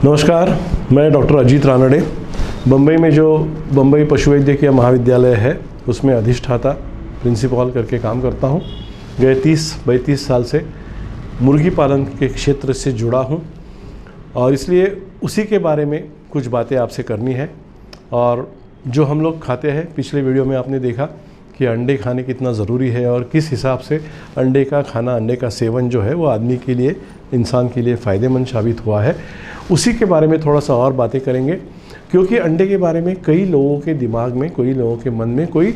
नमस्कार, मैं डॉक्टर अजीत रानड़े बम्बई में जो बम्बई पशु वैद्यकीय महाविद्यालय है उसमें अधिष्ठाता प्रिंसिपल करके काम करता हूँ। गए 30-32 साल से मुर्गी पालन के क्षेत्र से जुड़ा हूँ और इसलिए उसी के बारे में कुछ बातें आपसे करनी है। और जो हम लोग खाते हैं, पिछले वीडियो में आपने देखा कि अंडे खाने कितना ज़रूरी है और किस हिसाब से अंडे का खाना, अंडे का सेवन जो है वो आदमी के लिए, इंसान के लिए फ़ायदेमंद साबित हुआ है। उसी के बारे में थोड़ा सा और बातें करेंगे, क्योंकि अंडे के बारे में कई लोगों के दिमाग में, कई लोगों के मन में कोई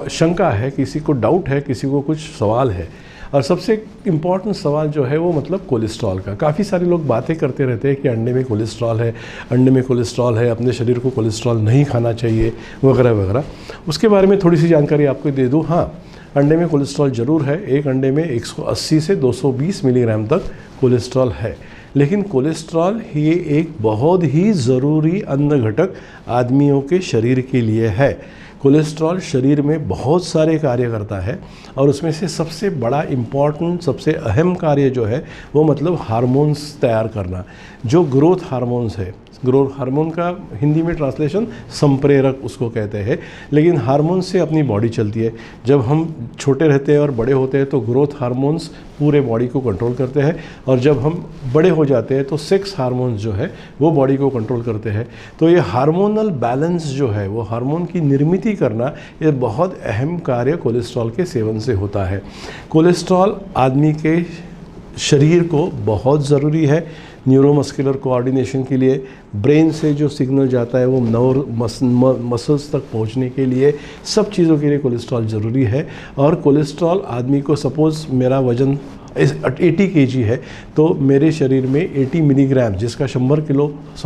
शंका है, किसी को डाउट है, किसी को कुछ सवाल है। और सबसे इम्पॉर्टेंट सवाल जो है वो मतलब कोलेस्ट्रॉल का। काफ़ी सारे लोग बातें करते रहते हैं कि अंडे में कोलेस्ट्रॉल है, अंडे में कोलेस्ट्रॉल है, अपने शरीर को कोलेस्ट्रॉल नहीं खाना चाहिए, वगैरह वगैरह। उसके बारे में थोड़ी सी जानकारी आपको दे दूँ। हाँ, अंडे में कोलेस्ट्रॉल ज़रूर है। एक अंडे में 180 से 220 मिलीग्राम तक कोलेस्ट्रॉल है। लेकिन कोलेस्ट्रॉल ये एक बहुत ही ज़रूरी अन्न घटक आदमियों के शरीर के लिए है। कोलेस्ट्रॉल शरीर में बहुत सारे कार्य करता है और उसमें से सबसे बड़ा इम्पॉर्टेंट, सबसे अहम कार्य जो है वो मतलब हार्मोन्स तैयार करना, जो ग्रोथ हार्मोन्स है। ग्रोथ हार्मोन का हिंदी में ट्रांसलेशन संप्रेरक उसको कहते हैं। लेकिन हार्मोन से अपनी बॉडी चलती है। जब हम छोटे रहते हैं और बड़े होते हैं तो ग्रोथ हार्मोन्स पूरे बॉडी को कंट्रोल करते हैं, और जब हम बड़े हो जाते हैं तो सेक्स हार्मोन्स जो है वो बॉडी को कंट्रोल करते हैं। तो ये हार्मोनल बैलेंस जो है, वो हार्मोन की निर्मित करना, ये बहुत अहम कार्य कोलेस्ट्रॉल के सेवन से होता है। कोलेस्ट्रॉल आदमी के शरीर को बहुत ज़रूरी है न्यूरोमस्कुलर कोऑर्डिनेशन के लिए। ब्रेन से जो सिग्नल जाता है वो मसल्स तक पहुंचने के लिए, सब चीज़ों के लिए कोलेस्ट्रॉल ज़रूरी है। और कोलेस्ट्रॉल आदमी को, सपोज़ मेरा वज़न 80 kg है तो मेरे शरीर में 80 मिलीग्राम, जिसका 100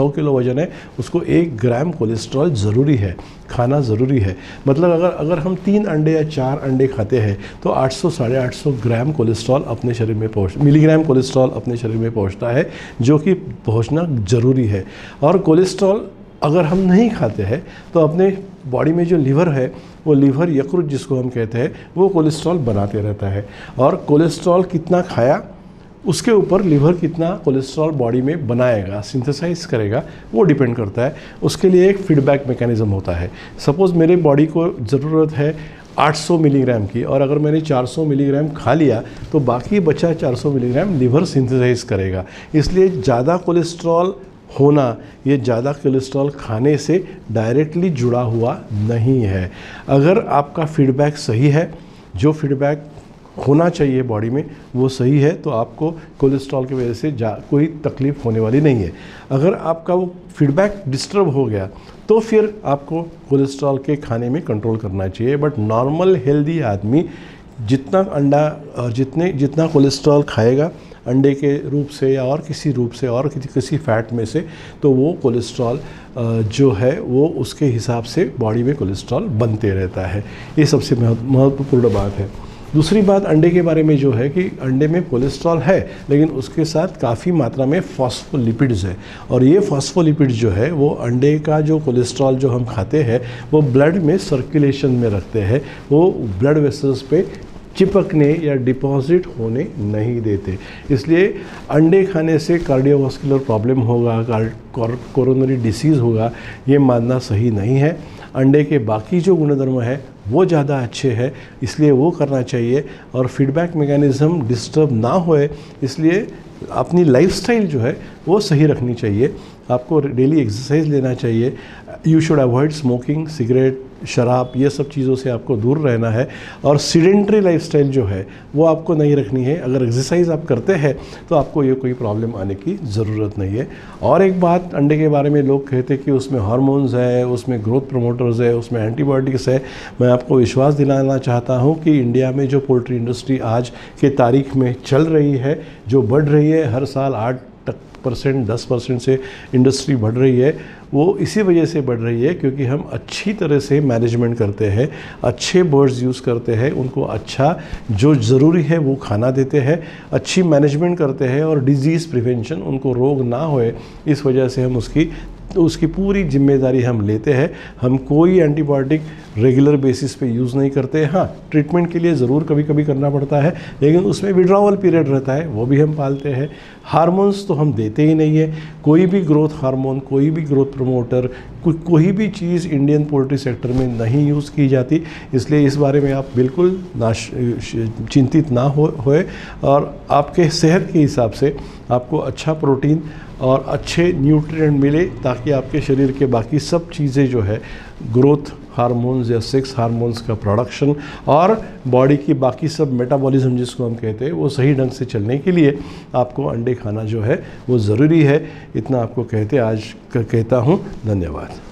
किलो वज़न है, उसको 1 ग्राम कोलेस्ट्रॉल ज़रूरी है, खाना ज़रूरी है। मतलब अगर हम 3 अंडे या 4 अंडे खाते हैं तो 800-850 ग्राम कोलेस्ट्रॉल अपने शरीर में मिलीग्राम कोलेस्ट्रॉल अपने शरीर में पहुंचता है, जो कि पहुंचना ज़रूरी है। और कोलेस्ट्रॉल अगर हम नहीं खाते हैं तो अपने बॉडी में जो लीवर है, वो लीवर यकृत जिसको हम कहते हैं, वो कोलेस्ट्रॉल बनाते रहता है। और कोलेस्ट्रॉल कितना खाया उसके ऊपर लीवर कितना कोलेस्ट्रॉल बॉडी में बनाएगा, सिंथेसाइज करेगा, वो डिपेंड करता है। उसके लिए एक फीडबैक मैकेनिज़्म होता है। सपोज़ मेरे बॉडी को ज़रूरत है 800 मिलीग्राम की, और अगर मैंने 400 मिलीग्राम खा लिया तो बाकी बचा 400 मिलीग्राम लीवर सिंथेसाइज करेगा। इसलिए ज़्यादा कोलेस्ट्रॉल होना, ये ज़्यादा कोलेस्ट्रॉल खाने से डायरेक्टली जुड़ा हुआ नहीं है। अगर आपका फीडबैक सही है, जो फीडबैक होना चाहिए बॉडी में वो सही है, तो आपको कोलेस्ट्रॉल की वजह से कोई तकलीफ़ होने वाली नहीं है। अगर आपका वो फीडबैक डिस्टर्ब हो गया तो फिर आपको कोलेस्ट्रॉल के खाने में कंट्रोल करना चाहिए। बट नॉर्मल हेल्दी आदमी जितना अंडा और जितना कोलेस्ट्रॉल खाएगा अंडे के रूप से या और किसी रूप से और किसी फैट में से, तो वो कोलेस्ट्रॉल जो है वो उसके हिसाब से बॉडी में कोलेस्ट्रॉल बनते रहता है। ये सबसे महत्वपूर्ण बात है। दूसरी बात अंडे के बारे में जो है कि अंडे में कोलेस्ट्रॉल है, लेकिन उसके साथ काफ़ी मात्रा में फॉस्फोलिपिड्स है। और ये फॉस्फोलिपिड्स जो है वो अंडे का जो कोलेस्ट्रॉल जो हम खाते हैं वो ब्लड में सर्कुलेशन में रखते हैं, वो ब्लड वेसल्स पे चिपकने या डिपॉजिट होने नहीं देते। इसलिए अंडे खाने से कार्डियोवास्कुलर प्रॉब्लम होगा, कोरोनरी डिसीज़ होगा, ये मानना सही नहीं है। अंडे के बाकी जो गुणधर्म है वो ज़्यादा अच्छे हैं, इसलिए वो करना चाहिए। और फीडबैक मैकेनिज़्म डिस्टर्ब ना होए, इसलिए अपनी लाइफस्टाइल जो है वो सही रखनी चाहिए। आपको डेली एक्सरसाइज लेना चाहिए। You should avoid smoking, cigarette, शराब, ये सब चीज़ों से आपको दूर रहना है। और सीडेंट्री लाइफस्टाइल जो है वो आपको नहीं रखनी है। अगर एक्सरसाइज आप करते हैं तो आपको ये कोई प्रॉब्लम आने की ज़रूरत नहीं है। और एक बात अंडे के बारे में लोग कहते हैं कि उसमें हार्मोन्स है, उसमें ग्रोथ प्रमोटर्स है, उसमें एंटीबायोटिक्स है। मैं आपको विश्वास दिलाना चाहता हूँ कि इंडिया में जो पोल्ट्री इंडस्ट्री आज के तारीख में चल रही है, जो बढ़ रही है, हर साल 8% 10% से इंडस्ट्री बढ़ रही है, वो इसी वजह से बढ़ रही है क्योंकि हम अच्छी तरह से मैनेजमेंट करते हैं, अच्छे बर्ड्स यूज़ करते हैं, उनको अच्छा जो ज़रूरी है वो खाना देते हैं, अच्छी मैनेजमेंट करते हैं और डिजीज़ प्रिवेंशन, उनको रोग ना होए, इस वजह से हम उसकी तो उसकी पूरी जिम्मेदारी हम लेते हैं। हम कोई एंटीबायोटिक रेगुलर बेसिस पे यूज़ नहीं करते। हाँ, ट्रीटमेंट के लिए ज़रूर कभी कभी करना पड़ता है, लेकिन उसमें विड्रॉवल पीरियड रहता है, वो भी हम पालते हैं। हार्मोन्स तो हम देते ही नहीं है। कोई भी ग्रोथ हार्मोन, कोई भी ग्रोथ प्रमोटर, कोई भी चीज़ इंडियन पोल्ट्री सेक्टर में नहीं यूज़ की जाती। इसलिए इस बारे में आप बिल्कुल चिंतित ना होए और आपके सेहत के हिसाब से आपको अच्छा प्रोटीन और अच्छे न्यूट्रिएंट मिले, ताकि आपके शरीर के बाकी सब चीज़ें जो है, ग्रोथ हार्मोन्स या सेक्स हार्मोन्स का प्रोडक्शन और बॉडी की बाकी सब मेटाबॉलिज्म जिसको हम कहते हैं, वो सही ढंग से चलने के लिए आपको अंडे खाना जो है वो ज़रूरी है। इतना आपको कहता हूँ। धन्यवाद।